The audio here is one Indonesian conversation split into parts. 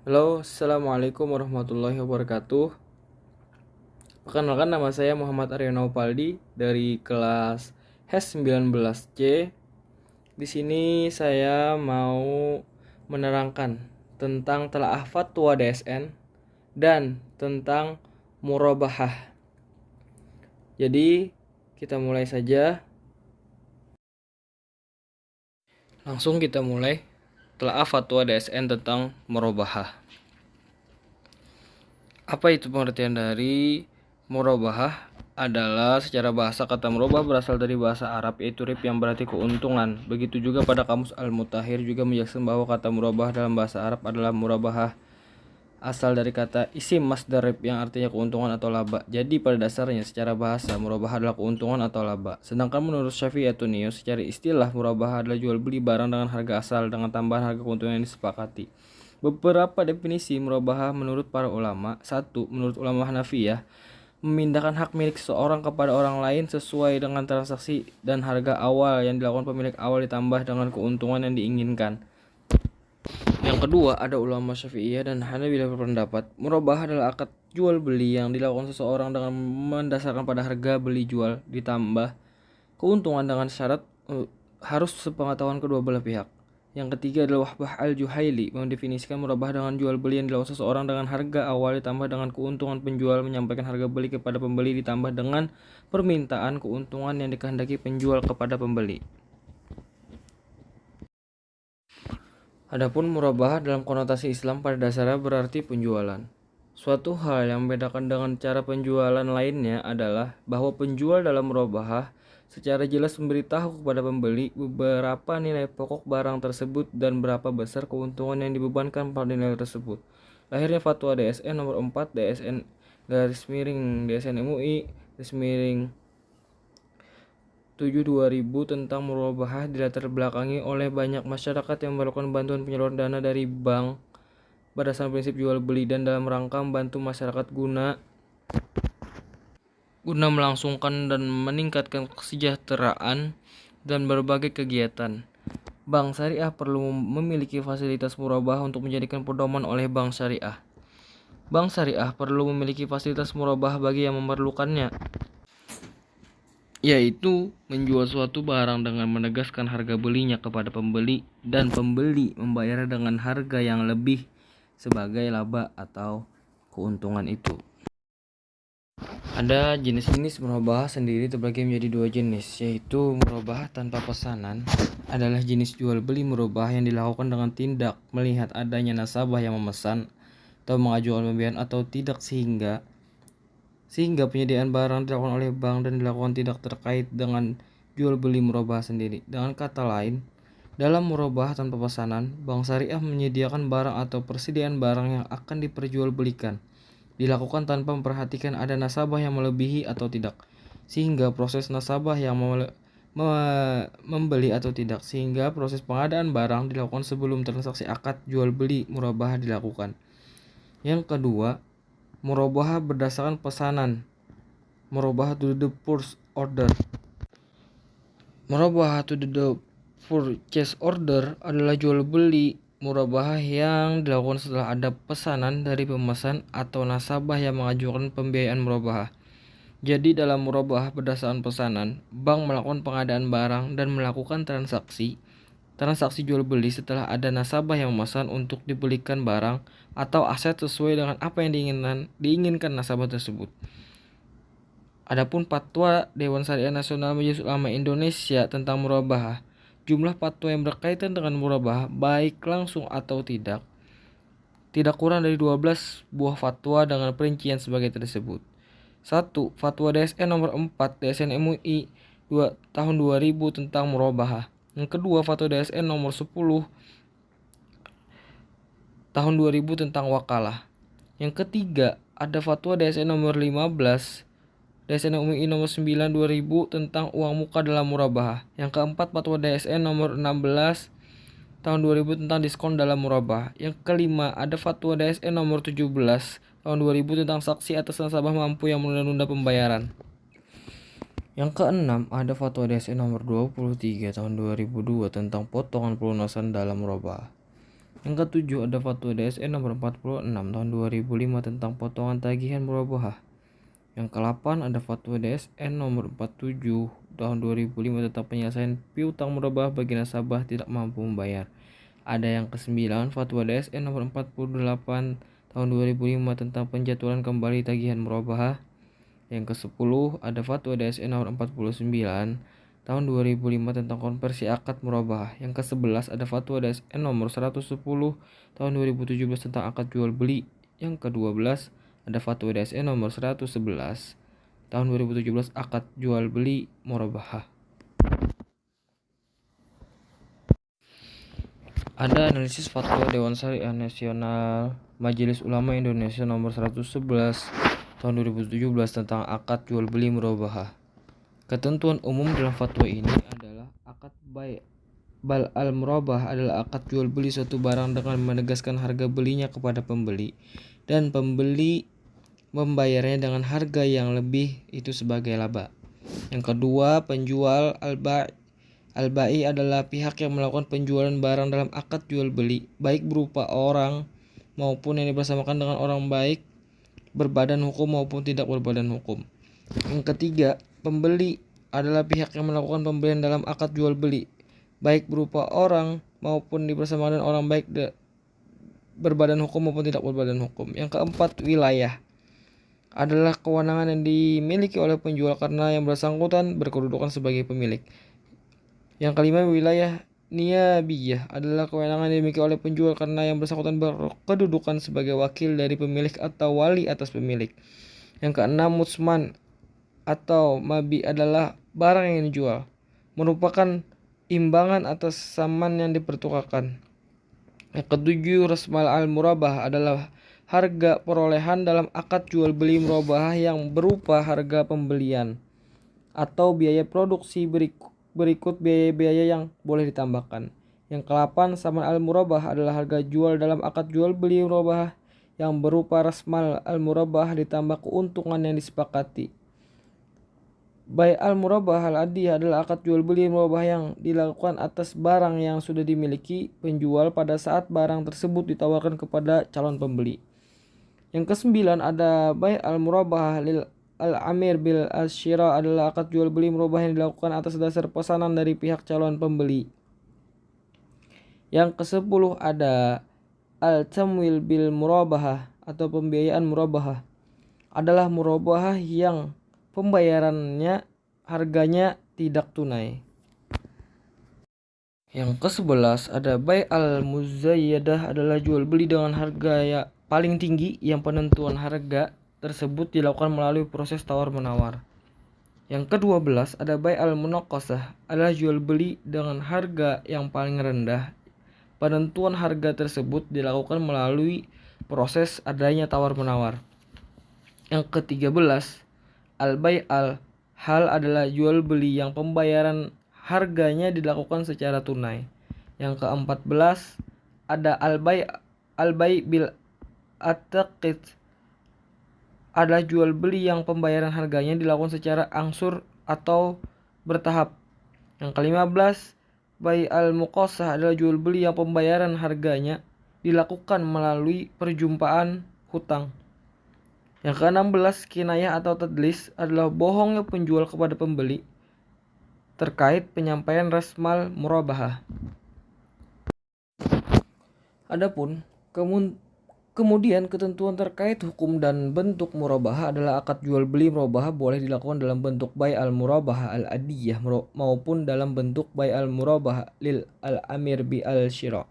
Halo, Assalamualaikum warahmatullahi wabarakatuh. Perkenalkan, nama saya Muhammad Aryono Paldi dari kelas HES 19C. Di sini saya mau menerangkan tentang telaah fatwa DSN dan tentang murabahah. Jadi, kita mulai saja. Langsung kita mulai telaah fatwa DSN tentang murabahah. Apa itu pengertian dari murabahah? Adalah secara bahasa, kata murabah berasal dari bahasa Arab, yaitu rib yang berarti keuntungan. Begitu juga pada kamus Al-Mutahhir juga menjelaskan bahwa kata murabah dalam bahasa Arab adalah murabahah asal dari kata isim masdar rib yang artinya keuntungan atau laba. Jadi pada dasarnya secara bahasa murabahah adalah keuntungan atau laba. Sedangkan menurut Syafi'i Atunio, secara istilah murabahah adalah jual beli barang dengan harga asal dengan tambahan harga keuntungan yang disepakati. Beberapa definisi murabahah menurut para ulama. 1. Menurut ulama Hanafiyah, memindahkan hak milik seseorang kepada orang lain sesuai dengan transaksi dan harga awal yang dilakukan pemilik awal ditambah dengan keuntungan yang diinginkan. Yang kedua, ada ulama Syafi'iyah dan Hanabilah berpendapat murabahah adalah akad jual beli yang dilakukan seseorang dengan mendasarkan pada harga beli jual ditambah keuntungan dengan syarat harus sepengetahuan kedua belah pihak. Yang ketiga adalah Wahbah al-Juhaili mendefinisikan murabah dengan jual beli yang dilakukan seseorang dengan harga awal ditambah dengan keuntungan penjual menyampaikan harga beli kepada pembeli ditambah dengan permintaan keuntungan yang dikehendaki penjual kepada pembeli. Adapun murabah dalam konotasi Islam pada dasarnya berarti penjualan. Suatu hal yang membedakan dengan cara penjualan lainnya adalah bahwa penjual dalam murabahah secara jelas memberitahu kepada pembeli beberapa nilai pokok barang tersebut dan berapa besar keuntungan yang dibebankan pada nilai tersebut. Lahirnya fatwa DSN nomor 4 DSN garis miring DSN MUI garis miring 7/2000 tentang murabahah dilatar belakangi oleh banyak masyarakat yang memerlukan bantuan penyaluran dana dari bank berdasarkan prinsip jual beli dan dalam rangka membantu masyarakat guna melangsungkan dan meningkatkan kesejahteraan dan berbagai kegiatan. Bank syariah perlu memiliki fasilitas murabahah untuk menjadikan pedoman oleh bank syariah. Bank syariah perlu memiliki fasilitas murabahah bagi yang memerlukannya, yaitu menjual suatu barang dengan menegaskan harga belinya kepada pembeli dan pembeli membayar dengan harga yang lebih sebagai laba atau keuntungan itu. Ada jenis-jenis murabahah sendiri terbagi menjadi dua jenis, yaitu murabahah tanpa pesanan adalah jenis jual beli murabahah yang dilakukan dengan tindak melihat adanya nasabah yang memesan atau mengajukan pembiayaan atau tidak sehingga penyediaan barang dilakukan oleh bank dan dilakukan tidak terkait dengan jual beli murabahah sendiri. Dengan kata lain, dalam murabahah tanpa pesanan, bank syariah menyediakan barang atau persediaan barang yang akan diperjualbelikan, dilakukan tanpa memperhatikan ada nasabah yang melebihi atau tidak, sehingga proses nasabah yang membeli atau tidak, sehingga proses pengadaan barang dilakukan sebelum transaksi akad jual beli murabahah dilakukan. Yang kedua, murabahah berdasarkan pesanan, murabahah to the purchase order. Murabahah to the purchase order adalah jual beli murabahah yang dilakukan setelah ada pesanan dari pemesan atau nasabah yang mengajukan pembiayaan murabahah. Jadi dalam murabahah berdasarkan pesanan, bank melakukan pengadaan barang dan melakukan transaksi jual beli setelah ada nasabah yang memesan untuk dibelikan barang atau aset sesuai dengan apa yang diinginkan nasabah tersebut. Adapun fatwa Dewan Syariah Nasional Majelis Ulama Indonesia tentang murabahah, jumlah fatwa yang berkaitan dengan murabahah baik langsung atau tidak kurang dari 12 buah fatwa dengan perincian sebagai tersebut. 1. Fatwa DSN nomor 4 DSN MUI tahun 2000 tentang murabahah. Yang kedua, fatwa DSN nomor 10 tahun 2000 tentang wakalah. Yang ketiga, ada fatwa DSN nomor 15 DSN MUI nomor 9 2000 tentang uang muka dalam murabahah. Yang keempat, fatwa DSN nomor 16 tahun 2000 tentang diskon dalam murabahah. Yang kelima, ada fatwa DSN nomor 17 tahun 2000 tentang saksi atas nasabah mampu yang menunda-nunda pembayaran. Yang keenam, ada fatwa DSN nomor 23 tahun 2002 tentang potongan pelunasan dalam murabahah. Yang ketujuh ada Fatwa DSN nomor 46 tahun 2005 tentang potongan tagihan murabahah. Yang ke-8 ada Fatwa DSN nomor 47 tahun 2005 tentang penyelesaian piutang murabahah bagi nasabah tidak mampu membayar. Ada yang ke-9 Fatwa DSN nomor 48 tahun 2005 tentang penjadwalan kembali tagihan murabahah. Yang ke-10 ada Fatwa DSN nomor 49 tahun 2005 tentang konversi akad murabahah. Yang ke-11 ada Fatwa DSN nomor 110 tahun 2017 tentang akad jual beli. Yang ke-12 ada Fatwa DSN nomor 111 tahun 2017 akad jual beli murabahah. Ada analisis Fatwa Dewan Syariah Nasional Majelis Ulama Indonesia nomor 111 tahun 2017 tentang akad jual beli murabahah. Ketentuan umum dalam fatwa ini adalah akad bal al-murabah adalah akad jual beli suatu barang dengan menegaskan harga belinya kepada pembeli dan pembeli membayarnya dengan harga yang lebih itu sebagai laba. Yang kedua, penjual al-ba'i adalah pihak yang melakukan penjualan barang dalam akad jual beli baik berupa orang maupun yang dibersamakan dengan orang baik berbadan hukum maupun tidak berbadan hukum. Yang ketiga, pembeli adalah pihak yang melakukan pembelian dalam akad jual beli, baik berupa orang maupun dibersamakan dengan orang baik berbadan hukum maupun tidak berbadan hukum. Yang keempat, wilayah adalah kewenangan yang dimiliki oleh penjual karena yang bersangkutan berkedudukan sebagai pemilik. Yang kelima, wilayah niyabiyah adalah kewenangan yang dimiliki oleh penjual karena yang bersangkutan berkedudukan sebagai wakil dari pemilik atau wali atas pemilik. Yang keenam, musman atau mabi adalah barang yang dijual, merupakan imbangan atas saman yang dipertukarkan. Yang ketujuh, rasmal al-murabah adalah harga perolehan dalam akad jual beli murabahah yang berupa harga pembelian atau biaya produksi berikut biaya-biaya yang boleh ditambahkan. Yang ke-8, saman al-murabah adalah harga jual dalam akad jual beli murabahah yang berupa rasmal al-murabah ditambah keuntungan yang disepakati. Bai al-murabah al-adiyah adalah akad jual beli murabahah yang dilakukan atas barang yang sudah dimiliki penjual pada saat barang tersebut ditawarkan kepada calon pembeli. Yang ke-9 ada bai al-murabahah lil al-amir bil al-syira adalah akad jual beli murabahah yang dilakukan atas dasar pesanan dari pihak calon pembeli. Yang ke-10 ada al-tamwil bil murabahah atau pembiayaan murabahah adalah murabahah yang pembayarannya harganya tidak tunai. Yang ke-11 ada bai al-muzayyadah adalah jual beli dengan harga yang paling tinggi yang penentuan harga tersebut dilakukan melalui proses tawar-menawar. Yang ke-12 ada bai al-munaqqasah adalah jual beli dengan harga yang paling rendah. Penentuan harga tersebut dilakukan melalui proses adanya tawar-menawar. Yang ke-13 al-bai al-hal adalah jual beli yang pembayaran harganya dilakukan secara tunai. Yang ke-14 ada al-bai bil at-taqid adalah jual beli yang pembayaran harganya dilakukan secara angsur atau bertahap. Yang ke-15 bai al-muqassah adalah jual beli yang pembayaran harganya dilakukan melalui perjumpaan hutang. Yang ke-16 kinayah atau tadlis adalah bohongnya penjual kepada pembeli terkait penyampaian rasmal murabahah. Adapun kemudian ketentuan terkait hukum dan bentuk murabahah adalah akad jual beli murabahah boleh dilakukan dalam bentuk bai al-murabahah al-adiyah maupun dalam bentuk bai al-murabahah lil al-amir bi al-syira.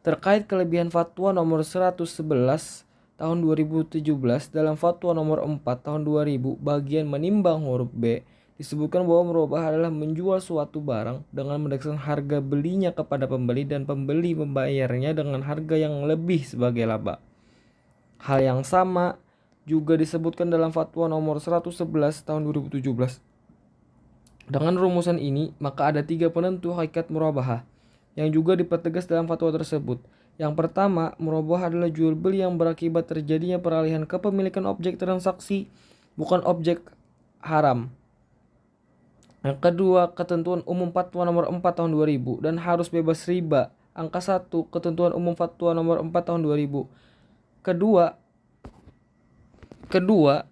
Terkait kelebihan fatwa nomor 111 tahun 2017 dalam fatwa nomor 4 tahun 2000 bagian menimbang huruf B disebutkan bahwa murabahah adalah menjual suatu barang dengan mendekatkan harga belinya kepada pembeli dan pembeli membayarnya dengan harga yang lebih sebagai laba. Hal yang sama juga disebutkan dalam fatwa nomor 111 tahun 2017. Dengan rumusan ini, maka ada 3 penentu hakikat murabahah yang juga dipertegas dalam fatwa tersebut. Yang pertama, murabahah adalah jual beli yang berakibat terjadinya peralihan kepemilikan objek transaksi, bukan objek haram. Yang kedua, ketentuan umum fatwa nomor 4 tahun 2000 dan harus bebas riba Angka 1. Ketentuan Umum Fatwa Nomor 4 Tahun 2000. Kedua,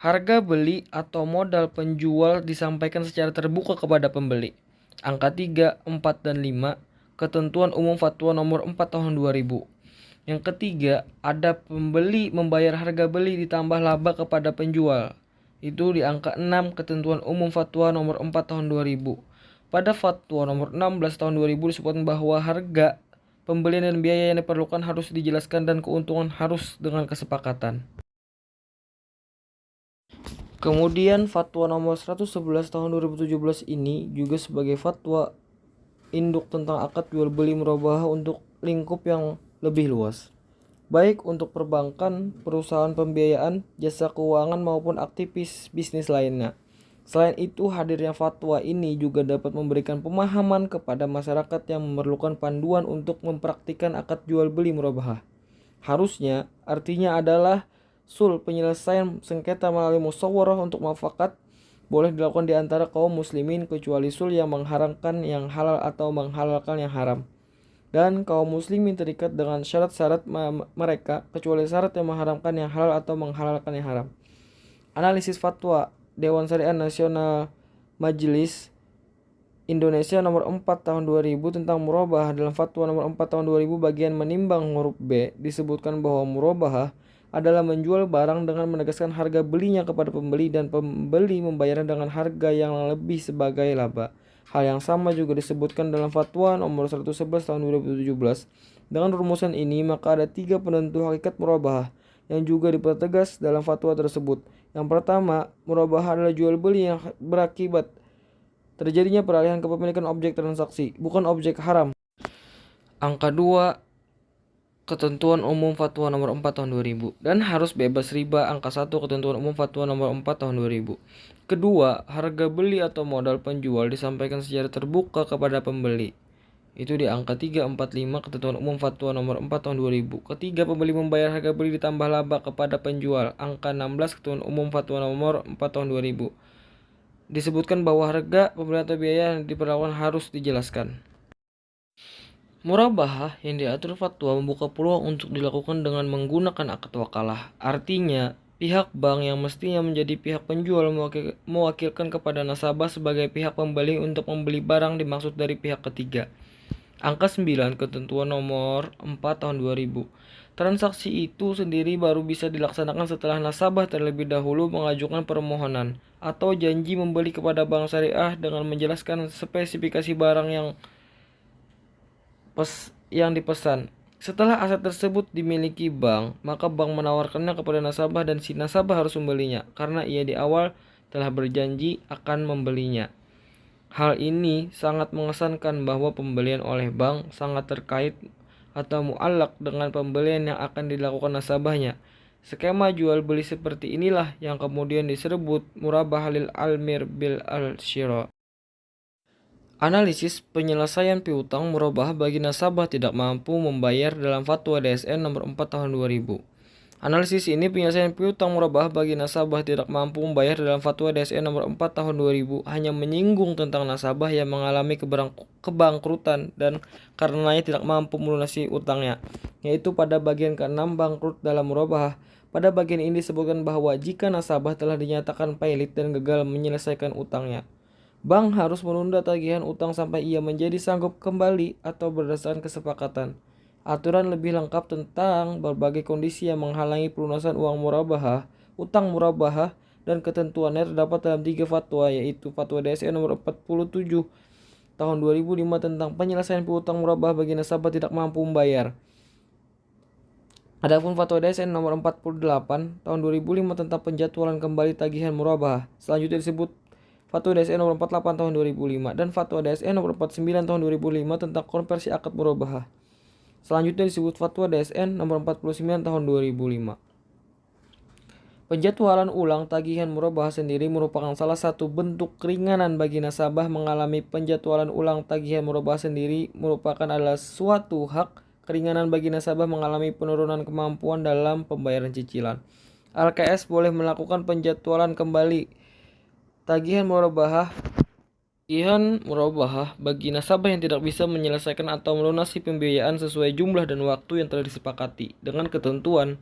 harga beli atau modal penjual disampaikan secara terbuka kepada pembeli. Angka 3, 4, dan 5. Ketentuan Umum Fatwa Nomor 4 Tahun 2000. Yang ketiga, ada pembeli membayar harga beli ditambah laba kepada penjual. Itu di angka 6, Ketentuan Umum Fatwa Nomor 4 Tahun 2000. Pada Fatwa Nomor 16 Tahun 2000 disebutkan bahwa harga, pembelian dan biaya yang diperlukan harus dijelaskan dan keuntungan harus dengan kesepakatan. Kemudian Fatwa Nomor 111 Tahun 2017 ini juga sebagai fatwa induk tentang akad jual beli murabahah untuk lingkup yang lebih luas, baik untuk perbankan, perusahaan pembiayaan, jasa keuangan maupun aktivis bisnis lainnya. Selain itu, hadirnya fatwa ini juga dapat memberikan pemahaman kepada masyarakat yang memerlukan panduan untuk mempraktikkan akad jual beli murabahah. Harusnya, artinya adalah penyelesaian sengketa melalui musyawarah untuk mufakat boleh dilakukan di antara kaum muslimin kecuali yang mengharamkan yang halal atau menghalalkan yang haram. Dan kaum muslimin terikat dengan syarat-syarat mereka kecuali syarat yang mengharamkan yang halal atau menghalalkan yang haram. Analisis fatwa Dewan Syariah Nasional Majelis Indonesia nomor 4 tahun 2000 tentang murabahah. Dalam fatwa nomor 4 tahun 2000 bagian menimbang huruf B disebutkan bahwa murabahah adalah menjual barang dengan menegaskan harga belinya kepada pembeli dan pembeli membayarnya dengan harga yang lebih sebagai laba. Hal yang sama juga disebutkan dalam Fatwa Nomor 111 Tahun 2017. Dengan rumusan ini, maka ada 3 penentu hakikat murabahah yang juga dipertegas dalam fatwa tersebut. Yang pertama, murabahah adalah jual beli yang berakibat terjadinya peralihan kepemilikan objek transaksi, bukan objek haram. Angka 2. Ketentuan Umum Fatwa Nomor 4 Tahun 2000 dan harus bebas riba. Angka 1. Ketentuan Umum Fatwa Nomor 4 Tahun 2000. Kedua, harga beli atau modal penjual disampaikan secara terbuka kepada pembeli. Itu di angka 3, 4, 5 Ketentuan Umum Fatwa Nomor 4 Tahun 2000. Ketiga, pembeli membayar harga beli ditambah laba kepada penjual. Angka 16 Ketentuan Umum Fatwa Nomor 4 Tahun 2000. Disebutkan bahwa harga, pembelian atau biaya yang diperlakukan harus dijelaskan. Murabahah yang diatur fatwa membuka peluang untuk dilakukan dengan menggunakan akad wakalah. Artinya, pihak bank yang mestinya menjadi pihak penjual mewakilkan kepada nasabah sebagai pihak pembeli untuk membeli barang dimaksud dari pihak ketiga. Angka 9 Ketentuan Nomor 4 Tahun 2000. Transaksi itu sendiri baru bisa dilaksanakan setelah nasabah terlebih dahulu mengajukan permohonan atau janji membeli kepada bank syariah dengan menjelaskan spesifikasi barang yang dipesan. Setelah aset tersebut dimiliki bank, maka bank menawarkannya kepada nasabah dan si nasabah harus membelinya karena ia di awal telah berjanji akan membelinya. Hal ini sangat mengesankan bahwa pembelian oleh bank sangat terkait atau mu'allaq dengan pembelian yang akan dilakukan nasabahnya. Skema jual beli seperti inilah yang kemudian disebut murabahah lil almir bil al-syira. Analisis penyelesaian piutang murabahah bagi nasabah tidak mampu membayar dalam Fatwa DSN Nomor 4 Tahun 2000. Analisis ini penyelesaian piutang murabahah bagi nasabah tidak mampu membayar dalam Fatwa DSN Nomor 4 Tahun 2000 hanya menyinggung tentang nasabah yang mengalami kebangkrutan dan karenanya tidak mampu melunasi utangnya, yaitu pada bagian ke-6 bangkrut dalam murabahah. Pada bagian ini disebutkan bahwa jika nasabah telah dinyatakan pailit dan gagal menyelesaikan utangnya, bank harus menunda tagihan utang sampai ia menjadi sanggup kembali atau berdasarkan kesepakatan. Aturan lebih lengkap tentang berbagai kondisi yang menghalangi pelunasan uang murabahah, utang murabahah, dan ketentuannya terdapat dalam 3 fatwa, yaitu Fatwa DSN Nomor 47 Tahun 2005 tentang penyelesaian piutang murabahah bagi nasabah tidak mampu membayar. Adapun Fatwa DSN Nomor 48 Tahun 2005 tentang penjadwalan kembali tagihan murabahah. Selanjutnya disebut Fatwa DSN Nomor 48 Tahun 2005 dan Fatwa DSN Nomor 49 Tahun 2005 tentang konversi akad murabahah. Selanjutnya disebut Fatwa DSN Nomor 49 Tahun 2005. Penjadwalan ulang tagihan murabahah sendiri merupakan salah satu bentuk keringanan bagi nasabah. Mengalami penjadwalan ulang tagihan murabahah sendiri merupakan adalah suatu hak keringanan bagi nasabah mengalami penurunan kemampuan dalam pembayaran cicilan. LKS boleh melakukan penjadwalan kembali tagihan murabahah Tagihan murabahah bagi nasabah yang tidak bisa menyelesaikan atau melunasi pembiayaan sesuai jumlah dan waktu yang telah disepakati dengan ketentuan.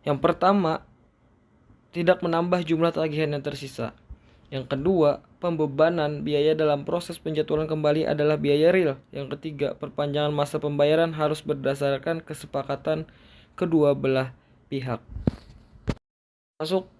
Yang pertama, tidak menambah jumlah tagihan yang tersisa. Yang kedua, pembebanan biaya dalam proses penjadwalan kembali adalah biaya real. Yang ketiga, perpanjangan masa pembayaran harus berdasarkan kesepakatan kedua belah pihak. Masuk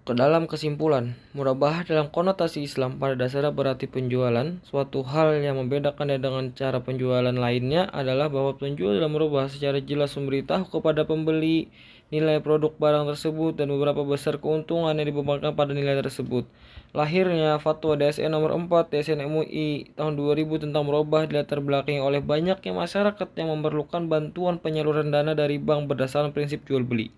ke dalam kesimpulan, murabahah dalam konotasi Islam pada dasarnya berarti penjualan. Suatu hal yang membedakannya dengan cara penjualan lainnya adalah bahwa penjual dalam murabahah secara jelas memberitahu kepada pembeli nilai produk barang tersebut dan beberapa besar keuntungan yang dibebankan pada nilai tersebut. Lahirnya Fatwa DSN nomor 4 DSN MUI tahun 2000 tentang murabahah dilatar belakangi oleh banyaknya masyarakat yang memerlukan bantuan penyaluran dana dari bank berdasarkan prinsip jual beli.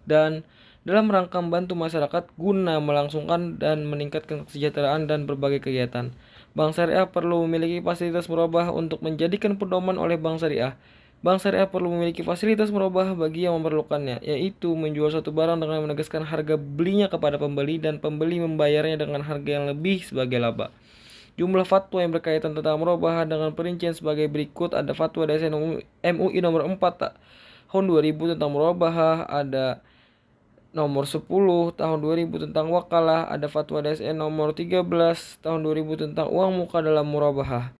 Dan dalam rangka membantu masyarakat guna melangsungkan dan meningkatkan kesejahteraan dan berbagai kegiatan. Bank Syariah perlu memiliki fasilitas murabahah untuk menjadikan pedoman oleh Bank Syariah. Bank Syariah perlu memiliki fasilitas murabahah bagi yang memerlukannya, yaitu menjual suatu barang dengan menegaskan harga belinya kepada pembeli dan pembeli membayarnya dengan harga yang lebih sebagai laba. Jumlah fatwa yang berkaitan tentang murabahah dengan perincian sebagai berikut. Ada fatwa DSN MUI nomor 4 tahun 2000 tentang murabahah, ada nomor 10 tahun 2000 tentang wakalah, ada fatwa DSN nomor 13 tahun 2000 tentang uang muka dalam murabahah.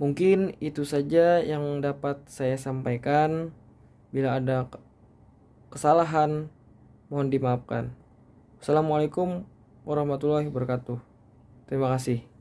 Mungkin itu saja yang dapat saya sampaikan. Bila ada kesalahan, mohon dimaafkan. Assalamualaikum warahmatullahi wabarakatuh. Terima kasih.